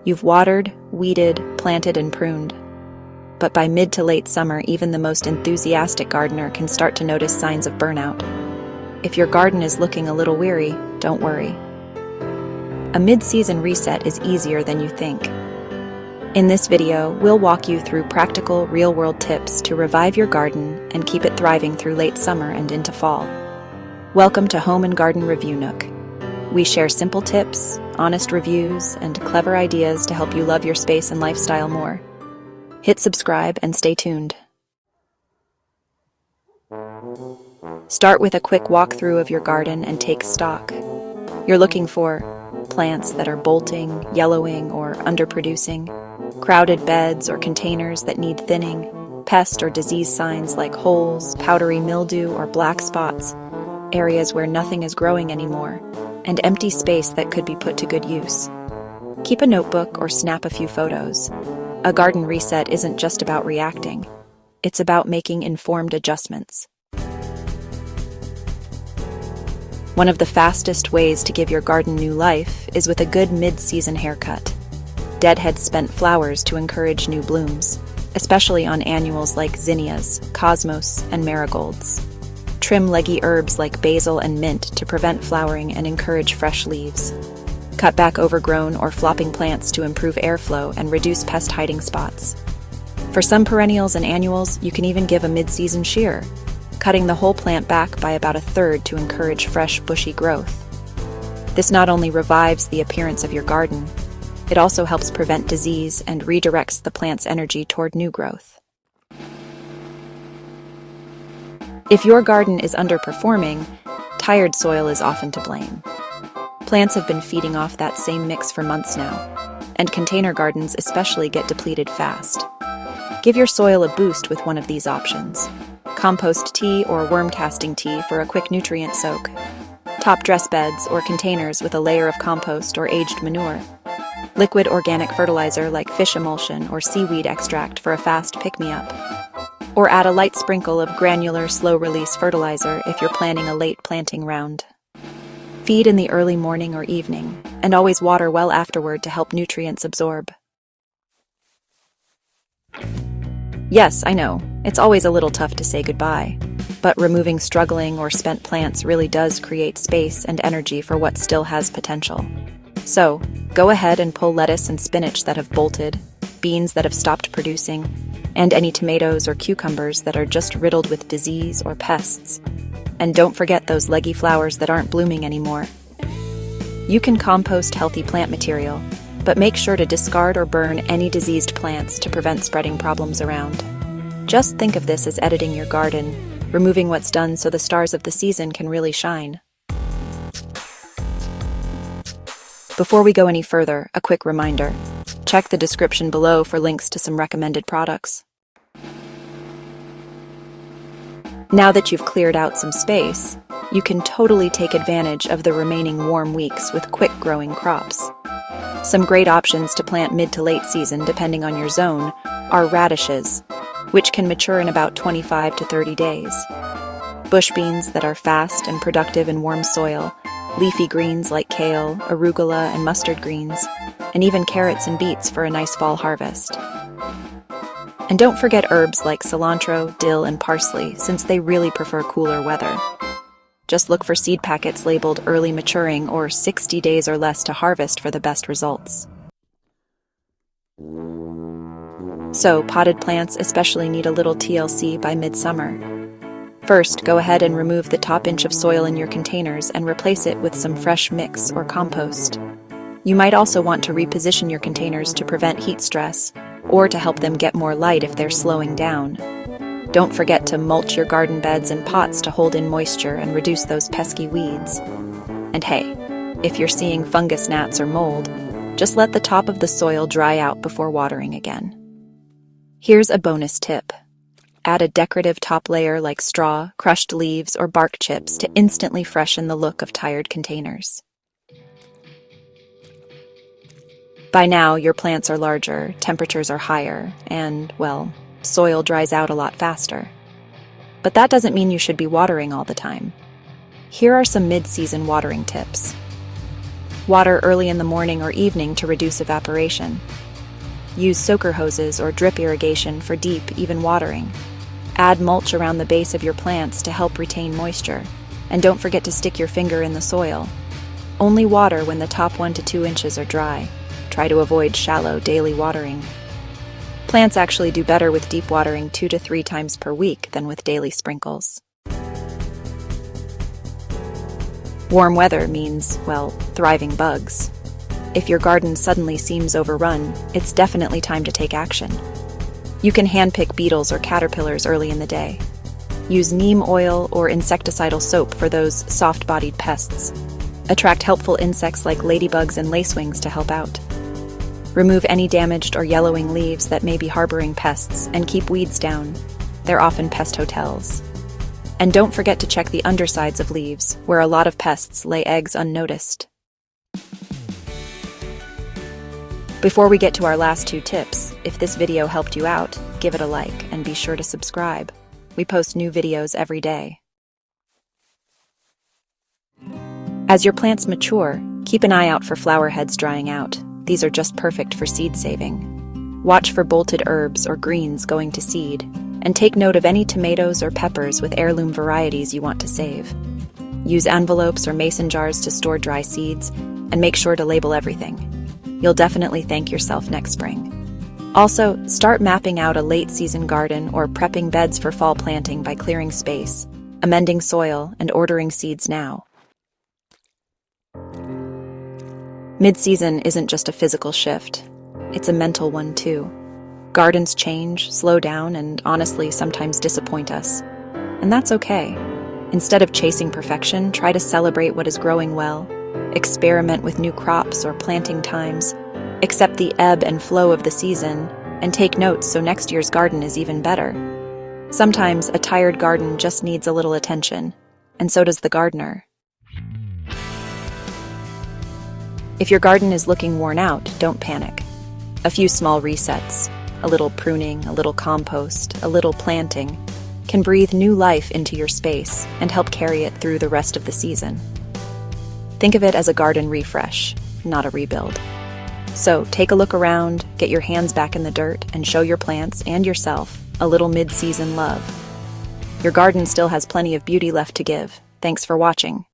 You've watered, weeded, planted, and pruned. But by mid to late summer, even the most enthusiastic gardener can start to notice signs of burnout. If your garden is looking a little weary, don't worry. A mid-season reset is easier than you think. In this video, we'll walk you through practical, real-world tips to revive your garden and keep it thriving through late summer and into fall. Welcome to Home and Garden Review Nook. We share simple tips, honest reviews, and clever ideas to help you love your space and lifestyle more. Hit subscribe and stay tuned. Start with a quick walkthrough of your garden and take stock. You're looking for plants that are bolting, yellowing, or underproducing, crowded beds or containers that need thinning, pest or disease signs like holes, powdery mildew, or black spots, areas where nothing is growing anymore, and empty space that could be put to good use. Keep a notebook or snap a few photos. A garden reset isn't just about reacting. It's about making informed adjustments. One of the fastest ways to give your garden new life is with a good mid-season haircut. Deadhead spent flowers to encourage new blooms, especially on annuals like zinnias, cosmos, and marigolds. Trim leggy herbs like basil and mint to prevent flowering and encourage fresh leaves. Cut back overgrown or flopping plants to improve airflow and reduce pest hiding spots. For some perennials and annuals, you can even give a mid-season shear, cutting the whole plant back by about a third to encourage fresh, bushy growth. This not only revives the appearance of your garden, it also helps prevent disease and redirects the plant's energy toward new growth. If your garden is underperforming, tired soil is often to blame. Plants have been feeding off that same mix for months now, and container gardens especially get depleted fast. Give your soil a boost with one of these options. Compost tea or worm casting tea for a quick nutrient soak. Top dress beds or containers with a layer of compost or aged manure. Liquid organic fertilizer like fish emulsion or seaweed extract for a fast pick-me-up. Or add a light sprinkle of granular slow-release fertilizer if you're planning a late planting round. Feed in the early morning or evening, and always water well afterward to help nutrients absorb. Yes, I know, it's always a little tough to say goodbye, but removing struggling or spent plants really does create space and energy for what still has potential. So, go ahead and pull lettuce and spinach that have bolted, beans that have stopped producing, and any tomatoes or cucumbers that are just riddled with disease or pests. And don't forget those leggy flowers that aren't blooming anymore. You can compost healthy plant material, but make sure to discard or burn any diseased plants to prevent spreading problems around. Just think of this as editing your garden, removing what's done so the stars of the season can really shine. Before we go any further, a quick reminder. Check the description below for links to some recommended products. Now that you've cleared out some space, you can totally take advantage of the remaining warm weeks with quick-growing crops. Some great options to plant mid to late season, depending on your zone, are radishes, which can mature in about 25 to 30 days. Bush beans that are fast and productive in warm soil, leafy greens like kale, arugula, and mustard greens, and even carrots and beets for a nice fall harvest. And don't forget herbs like cilantro, dill, and parsley, since they really prefer cooler weather. Just look for seed packets labeled early maturing or 60 days or less to harvest for the best results. So, potted plants especially need a little TLC by midsummer. First, go ahead and remove the top inch of soil in your containers and replace it with some fresh mix or compost. You might also want to reposition your containers to prevent heat stress, or to help them get more light if they're slowing down. Don't forget to mulch your garden beds and pots to hold in moisture and reduce those pesky weeds. And hey, if you're seeing fungus gnats or mold, just let the top of the soil dry out before watering again. Here's a bonus tip. Add a decorative top layer like straw, crushed leaves, or bark chips to instantly freshen the look of tired containers. By now, your plants are larger, temperatures are higher, and, well, soil dries out a lot faster. But that doesn't mean you should be watering all the time. Here are some mid-season watering tips. Water early in the morning or evening to reduce evaporation. Use soaker hoses or drip irrigation for deep, even watering. Add mulch around the base of your plants to help retain moisture. And don't forget to stick your finger in the soil. Only water when the top 1 to 2 inches are dry. Try to avoid shallow daily watering. Plants actually do better with deep watering 2 to 3 times per week than with daily sprinkles. Warm weather means, well, thriving bugs. If your garden suddenly seems overrun, it's definitely time to take action. You can handpick beetles or caterpillars early in the day. Use neem oil or insecticidal soap for those soft-bodied pests. Attract helpful insects like ladybugs and lacewings to help out. Remove any damaged or yellowing leaves that may be harboring pests and keep weeds down. They're often pest hotels. And don't forget to check the undersides of leaves, where a lot of pests lay eggs unnoticed. Before we get to our last 2 tips, if this video helped you out, give it a like and be sure to subscribe. We post new videos every day. As your plants mature, keep an eye out for flower heads drying out. These are just perfect for seed saving. Watch for bolted herbs or greens going to seed, and take note of any tomatoes or peppers with heirloom varieties you want to save. Use envelopes or mason jars to store dry seeds, and make sure to label everything. You'll definitely thank yourself next spring. Also, start mapping out a late-season garden or prepping beds for fall planting by clearing space, amending soil, and ordering seeds now. Mid-season isn't just a physical shift. It's a mental one, too. Gardens change, slow down, and honestly sometimes disappoint us. And that's okay. Instead of chasing perfection, try to celebrate what is growing well. Experiment with new crops or planting times. Accept the ebb and flow of the season, and take notes so next year's garden is even better. Sometimes a tired garden just needs a little attention, and so does the gardener. If your garden is looking worn out, don't panic. A few small resets, a little pruning, a little compost, a little planting, can breathe new life into your space and help carry it through the rest of the season. Think of it as a garden refresh, not a rebuild. So take a look around, get your hands back in the dirt, and show your plants and yourself a little mid-season love. Your garden still has plenty of beauty left to give. Thanks for watching.